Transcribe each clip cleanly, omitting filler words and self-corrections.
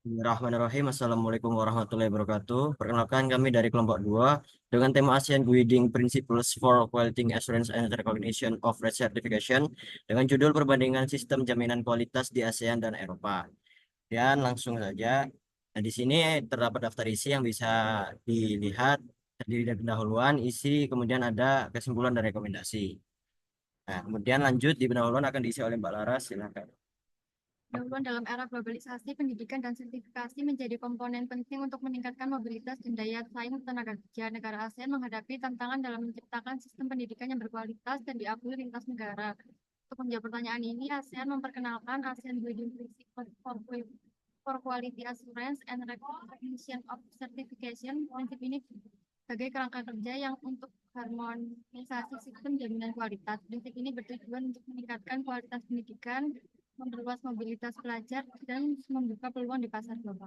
Bismillahirrahmanirrahim. Assalamualaikum warahmatullahi wabarakatuh. Perkenalkan kami dari kelompok 2 dengan tema ASEAN Guiding Principles for Quality Assurance and Recognition of Red Certification dengan judul perbandingan sistem jaminan kualitas di ASEAN dan Eropa. Dan langsung saja, nah, di sini terdapat daftar isi yang bisa dilihat terdiri dari pendahuluan, isi, kemudian ada kesimpulan dan rekomendasi. Nah, kemudian lanjut di pendahuluan akan diisi oleh Mbak Laras, silakan. Pendahuluan dalam era globalisasi, pendidikan dan sertifikasi menjadi komponen penting untuk meningkatkan mobilitas dan daya saing tenaga kerja. Negara ASEAN menghadapi tantangan dalam menciptakan sistem pendidikan yang berkualitas dan diakui lintas negara. Untuk menjawab pertanyaan ini, ASEAN memperkenalkan ASEAN Guiding Principles for Quality Assurance and Recognition of Certification. Prinsip ini sebagai kerangka kerja yang untuk harmonisasi sistem jaminan kualitas. Prinsip ini bertujuan untuk meningkatkan kualitas pendidikan, memperluas mobilitas pelajar, dan membuka peluang di pasar global.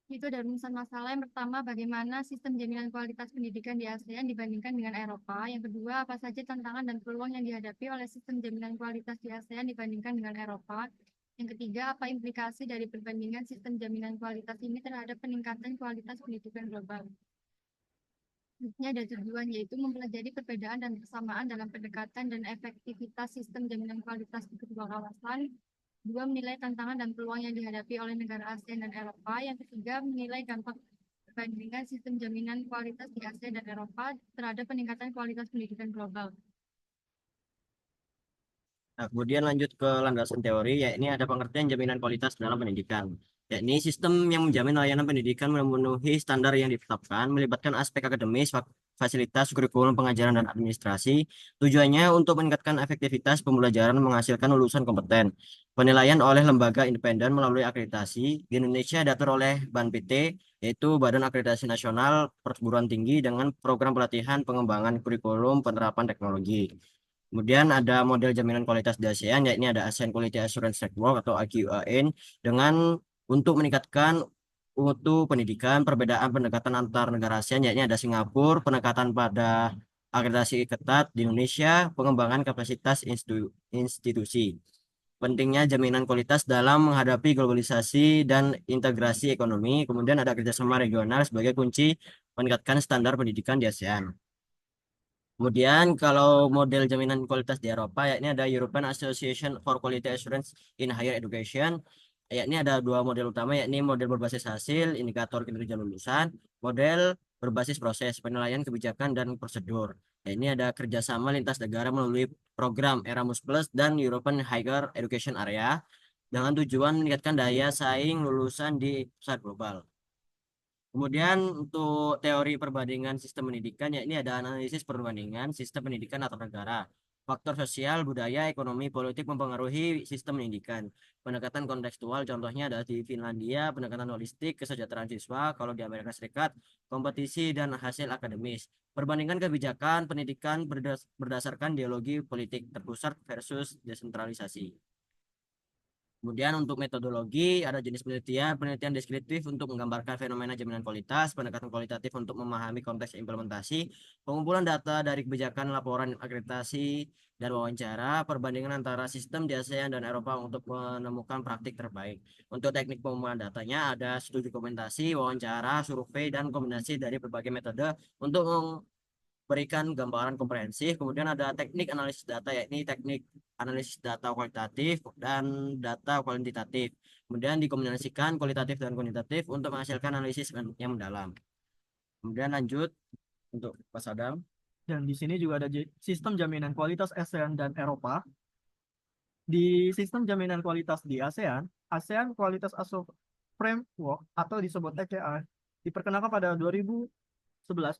Itu ada rumusan masalah. Yang pertama, bagaimana sistem jaminan kualitas pendidikan di ASEAN dibandingkan dengan Eropa. Yang kedua, apa saja tantangan dan peluang yang dihadapi oleh sistem jaminan kualitas di ASEAN dibandingkan dengan Eropa. Yang ketiga, apa implikasi dari perbandingan sistem jaminan kualitas ini terhadap peningkatan kualitas pendidikan global. Selanjutnya ada tujuan, yaitu mempelajari perbedaan dan kesamaan dalam pendekatan dan efektivitas sistem jaminan kualitas di kedua kawasan. Dua, menilai tantangan dan peluang yang dihadapi oleh negara ASEAN dan Eropa. Yang ketiga, menilai dampak perbandingan sistem jaminan kualitas di ASEAN dan Eropa terhadap peningkatan kualitas pendidikan global. Nah, kemudian lanjut ke landasan teori, yakni ada pengertian jaminan kualitas dalam pendidikan. Yakni sistem yang menjamin layanan pendidikan memenuhi standar yang ditetapkan, melibatkan aspek akademis, fasilitas, kurikulum, pengajaran, dan administrasi. Tujuannya untuk meningkatkan efektivitas pembelajaran menghasilkan lulusan kompeten. Penilaian oleh lembaga independen melalui akreditasi. Di Indonesia diatur oleh BANPT, yaitu Badan Akreditasi Nasional Perguruan Tinggi dengan program pelatihan pengembangan kurikulum penerapan teknologi. Kemudian ada model jaminan kualitas di ASEAN, yakni ada ASEAN Quality Assurance Framework atau AQAN, dengan untuk meningkatkan mutu pendidikan, perbedaan pendekatan antar negara ASEAN, yakni ada Singapura, penekatan pada akreditasi ketat di Indonesia, pengembangan kapasitas institusi. Pentingnya jaminan kualitas dalam menghadapi globalisasi dan integrasi ekonomi, kemudian ada kerjasama regional sebagai kunci meningkatkan standar pendidikan di ASEAN. Kemudian kalau model jaminan kualitas di Eropa, yakni ada European Association for Quality Assurance in Higher Education, yakni ada dua model utama, yakni model berbasis hasil, indikator kinerja lulusan, model berbasis proses, penilaian kebijakan dan prosedur. Yakni ada kerjasama lintas negara melalui program Erasmus Plus dan European Higher Education Area dengan tujuan meningkatkan daya saing lulusan di pasar global. Kemudian untuk teori perbandingan sistem pendidikan, ya ini ada analisis perbandingan sistem pendidikan atau negara. Faktor sosial, budaya, ekonomi, politik mempengaruhi sistem pendidikan. Pendekatan kontekstual, contohnya ada di Finlandia, pendekatan holistik, kesejahteraan siswa. Kalau di Amerika Serikat, kompetisi dan hasil akademis. Perbandingan kebijakan pendidikan berdasarkan ideologi politik terpusat versus desentralisasi. Kemudian untuk metodologi ada jenis penelitian, penelitian deskriptif untuk menggambarkan fenomena jaminan kualitas, pendekatan kualitatif untuk memahami konteks implementasi, pengumpulan data dari kebijakan, laporan akreditasi, dan wawancara, perbandingan antara sistem di ASEAN dan Eropa untuk menemukan praktik terbaik. Untuk teknik pengumpulan datanya ada studi dokumentasi, wawancara, survei, dan kombinasi dari berbagai metode untuk berikan gambaran komprehensif. Kemudian ada teknik analisis data, yakni teknik analisis data kualitatif dan data kuantitatif. Kemudian dikombinasikan kualitatif dan kuantitatif untuk menghasilkan analisis yang mendalam. Kemudian lanjut untuk Mas Adam. Dan di sini juga ada sistem jaminan kualitas ASEAN dan Eropa. Di sistem jaminan kualitas di ASEAN, ASEAN Qualitas Assurance Framework atau disebut AQR diperkenalkan pada 2011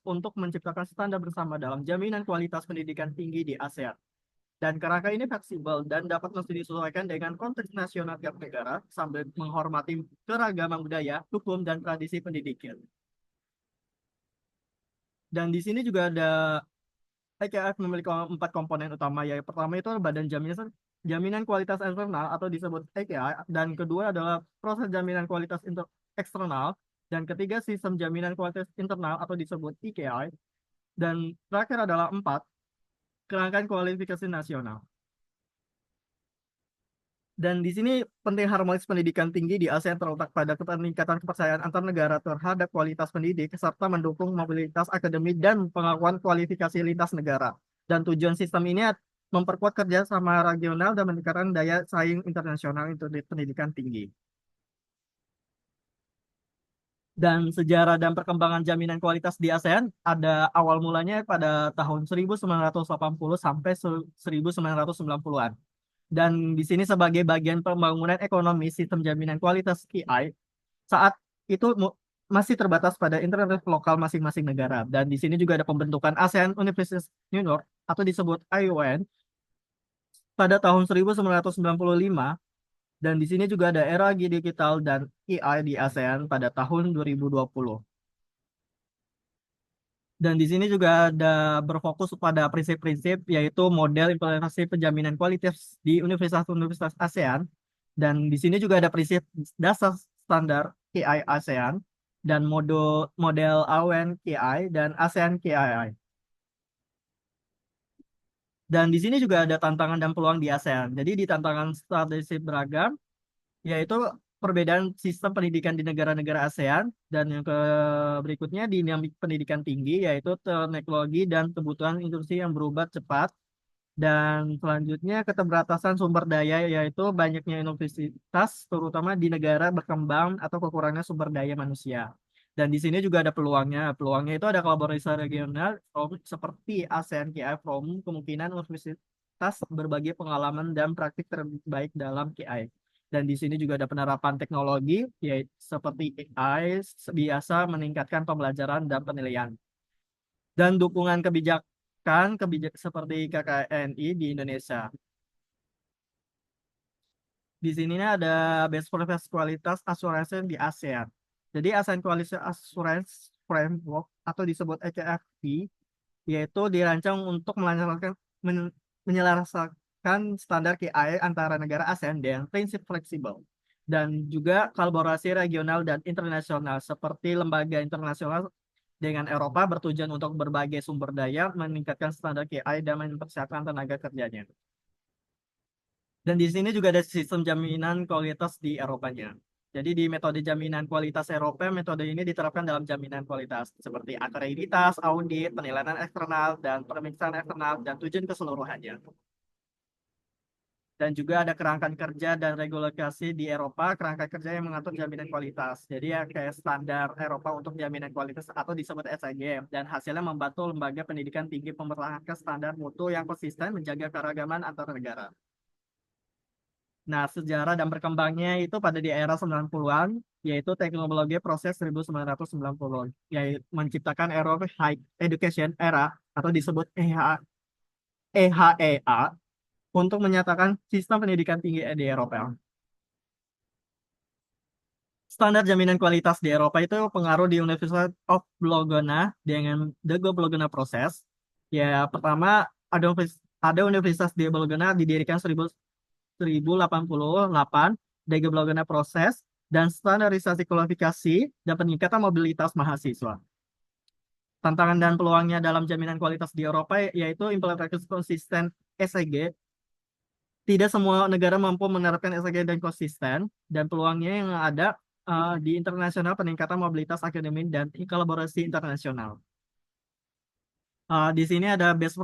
untuk menciptakan standar bersama dalam jaminan kualitas pendidikan tinggi di ASEAN. Dan kerangka ini fleksibel dan dapat mesti disesuaikan dengan konteks nasional tiap negara sambil menghormati keragaman budaya, hukum, dan tradisi pendidikan. Dan di sini juga ada IKF memiliki empat komponen utama, yaitu pertama itu adalah Badan Jaminan Kualitas Eksternal atau disebut EKI, dan kedua adalah proses jaminan kualitas eksternal, dan ketiga sistem jaminan kualitas internal atau disebut IKI, dan terakhir adalah empat, kerangka kualifikasi nasional. Dan di sini penting harmonis pendidikan tinggi di ASEAN terletak pada peningkatan kepercayaan antar negara terhadap kualitas pendidik serta mendukung mobilitas akademik dan pengakuan kualifikasi lintas negara. Dan tujuan sistem ini memperkuat kerjasama regional dan meningkatkan daya saing internasional untuk pendidikan tinggi. Dan sejarah dan perkembangan jaminan kualitas di ASEAN ada awal mulanya pada tahun 1980 sampai 1990-an. Dan di sini sebagai bagian pembangunan ekonomi sistem jaminan kualitas KI saat itu masih terbatas pada internet lokal masing-masing negara. Dan di sini juga ada pembentukan ASEAN University Union atau disebut IUN pada tahun 1995 dan di sini juga ada era digital dan AI di ASEAN pada tahun 2020. Dan di sini juga ada berfokus pada prinsip-prinsip yaitu model implementasi penjaminan kualitas di universitas-universitas ASEAN. Dan di sini juga ada prinsip dasar standar KI ASEAN dan model AWN KI dan ASEAN KII. Dan di sini juga ada tantangan dan peluang di ASEAN. Jadi di tantangan strategis beragam, yaitu perbedaan sistem pendidikan di negara-negara ASEAN dan yang berikutnya dinamik pendidikan tinggi yaitu teknologi dan kebutuhan industri yang berubah cepat dan selanjutnya keterbatasan sumber daya yaitu banyaknya universitas terutama di negara berkembang atau kekurangan sumber daya manusia. Dan di sini juga ada peluangnya. Peluangnya itu ada kolaborasi regional seperti ASEAN KI Forum, kemungkinan universitas berbagi pengalaman dan praktik terbaik dalam KI. Dan di sini juga ada penerapan teknologi, yaitu seperti AI, biasa meningkatkan pembelajaran dan penilaian. Dan dukungan kebijakan seperti KKNI di Indonesia. Di sini ada best practice kualitas asuransi di ASEAN. Jadi ASEAN Quality Assurance Framework atau disebut EQFP, yaitu dirancang untuk menyelaraskan standar KI antara negara ASEAN dengan prinsip fleksibel dan juga kolaborasi regional dan internasional seperti lembaga internasional dengan Eropa bertujuan untuk berbagai sumber daya meningkatkan standar KI dan mempersiapkan tenaga kerjanya. Dan di sini juga ada sistem jaminan kualitas di Eropanya. Jadi di metode jaminan kualitas Eropa, metode ini diterapkan dalam jaminan kualitas seperti akreditas, audit, penilaian eksternal, dan pemeriksaan eksternal, dan tujuan keseluruhannya. Dan juga ada kerangka kerja dan regulasi di Eropa, kerangka kerja yang mengatur jaminan kualitas. Jadi ya kayak standar Eropa untuk jaminan kualitas atau disebut SIG. Dan hasilnya membantu lembaga pendidikan tinggi mempertahankan standar mutu yang konsisten menjaga keragaman antar negara. Nah, sejarah dan berkembangnya itu pada di era 90-an, yaitu teknologi proses 1990, yaitu menciptakan era High Education Era, atau disebut EHEA, untuk menyatakan sistem pendidikan tinggi di Eropa. Standar jaminan kualitas di Eropa itu pengaruh di University of Bologna dengan The Bologna Process. Ya, pertama ada universitas di Bologna didirikan 1088, The Bologna Process, dan standarisasi kualifikasi dan peningkatan mobilitas mahasiswa. Tantangan dan peluangnya dalam jaminan kualitas di Eropa yaitu implementasi konsisten SIG. Tidak semua negara mampu menerapkan SIG dan konsisten, dan peluangnya yang ada di internasional peningkatan mobilitas akademik dan kolaborasi internasional. Di sini ada best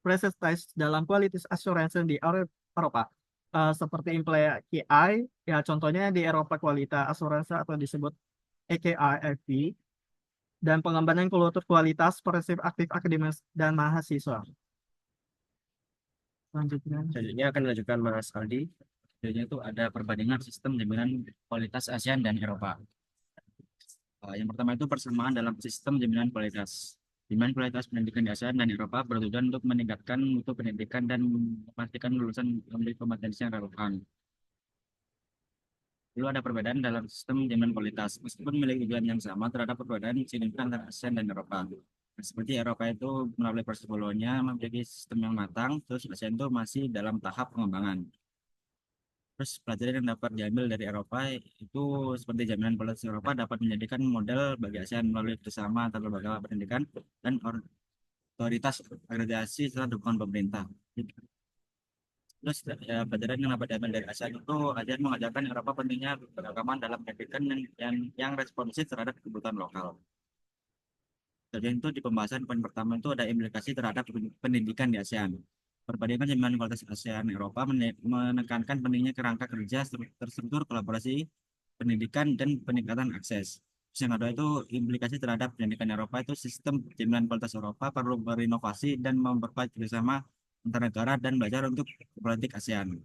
practice dalam quality assurance di Eropa. Seperti implement KI, ya contohnya di Eropa kualitas asuransi atau disebut EKIFP, dan pengembangan kultur kualitas prinsip aktif akademis dan mahasiswa. Selanjutnya akan dilanjutkan Mas Aldi. Selanjutnya itu ada perbandingan sistem jaminan kualitas ASEAN dan Eropa. Yang pertama itu persamaan dalam sistem jaminan kualitas. Jaminan kualitas pendidikan di ASEAN dan Eropa bertujuan untuk meningkatkan mutu pendidikan dan memastikan lulusan memiliki kompetensi yang relevan. Lalu ada perbedaan dalam sistem jaminan kualitas. Meskipun memiliki tujuan yang sama, terhadap perbedaan signifikan antara ASEAN dan Eropa. Nah, seperti Eropa itu melalui proses Bologna memiliki sistem yang matang, terus ASEAN itu masih dalam tahap pengembangan. Terus pelajaran yang dapat diambil dari Eropa itu seperti jaminan kualitas Eropa dapat menjadikan model bagi ASEAN melalui kerjasama antar lembaga pendidikan dan otoritas akreditasi serta dukungan pemerintah. Terus ya, pelajaran yang dapat diambil dari ASEAN itu ASEAN mengajarkan Eropa pentingnya keberagaman dalam pendidikan yang responsif terhadap kebutuhan lokal. Jadi itu di pembahasan poin pertama itu ada implikasi terhadap pendidikan di ASEAN. Perbandingan jaminan kualitas ASEAN Eropa menekankan pentingnya kerangka kerja terstruktur kolaborasi pendidikan dan peningkatan akses. Terus yang kedua itu implikasi terhadap pendidikan Eropa itu sistem jaminan kualitas Eropa perlu berinovasi dan memperkuat kerjasama antar negara dan belajar untuk politik ASEAN.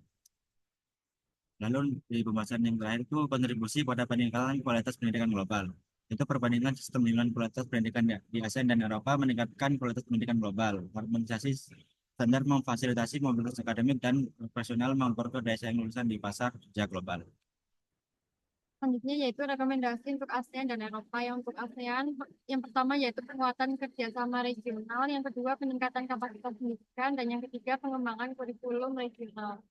Lalu di pembahasan yang terakhir itu kontribusi pada peningkatan kualitas pendidikan global. Itu perbandingan sistem dengan kualitas pendidikan di ASEAN dan Eropa meningkatkan kualitas pendidikan global. Harmonisasi standar memfasilitasi mobilitas akademik dan profesional memperkuat daya saing lulusan di pasar kerja global. Selanjutnya yaitu rekomendasi untuk ASEAN dan Eropa. Yang untuk ASEAN, yang pertama yaitu penguatan kerjasama regional, yang kedua peningkatan kapasitas pendidikan, dan yang ketiga pengembangan kurikulum regional.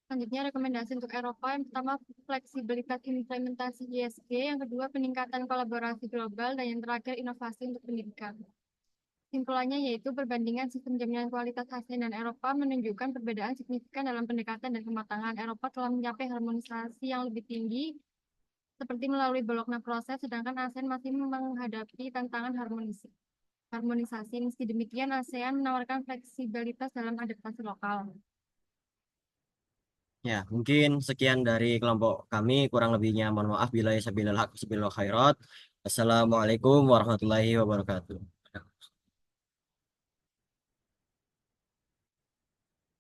Selanjutnya rekomendasi untuk Eropa, yang pertama fleksibilitas implementasi ISG, yang kedua peningkatan kolaborasi global, dan yang terakhir inovasi untuk pendidikan. Kesimpulannya yaitu perbandingan sistem jaminan kualitas ASEAN dan Eropa menunjukkan perbedaan signifikan dalam pendekatan dan kematangan. Eropa telah mencapai harmonisasi yang lebih tinggi seperti melalui bloknya proses, sedangkan ASEAN masih menghadapi tantangan harmonisasi. Meski demikian, ASEAN menawarkan fleksibilitas dalam adaptasi lokal. Ya, mungkin sekian dari kelompok kami. Kurang lebihnya mohon maaf bila khairat. Assalamualaikum warahmatullahi wabarakatuh.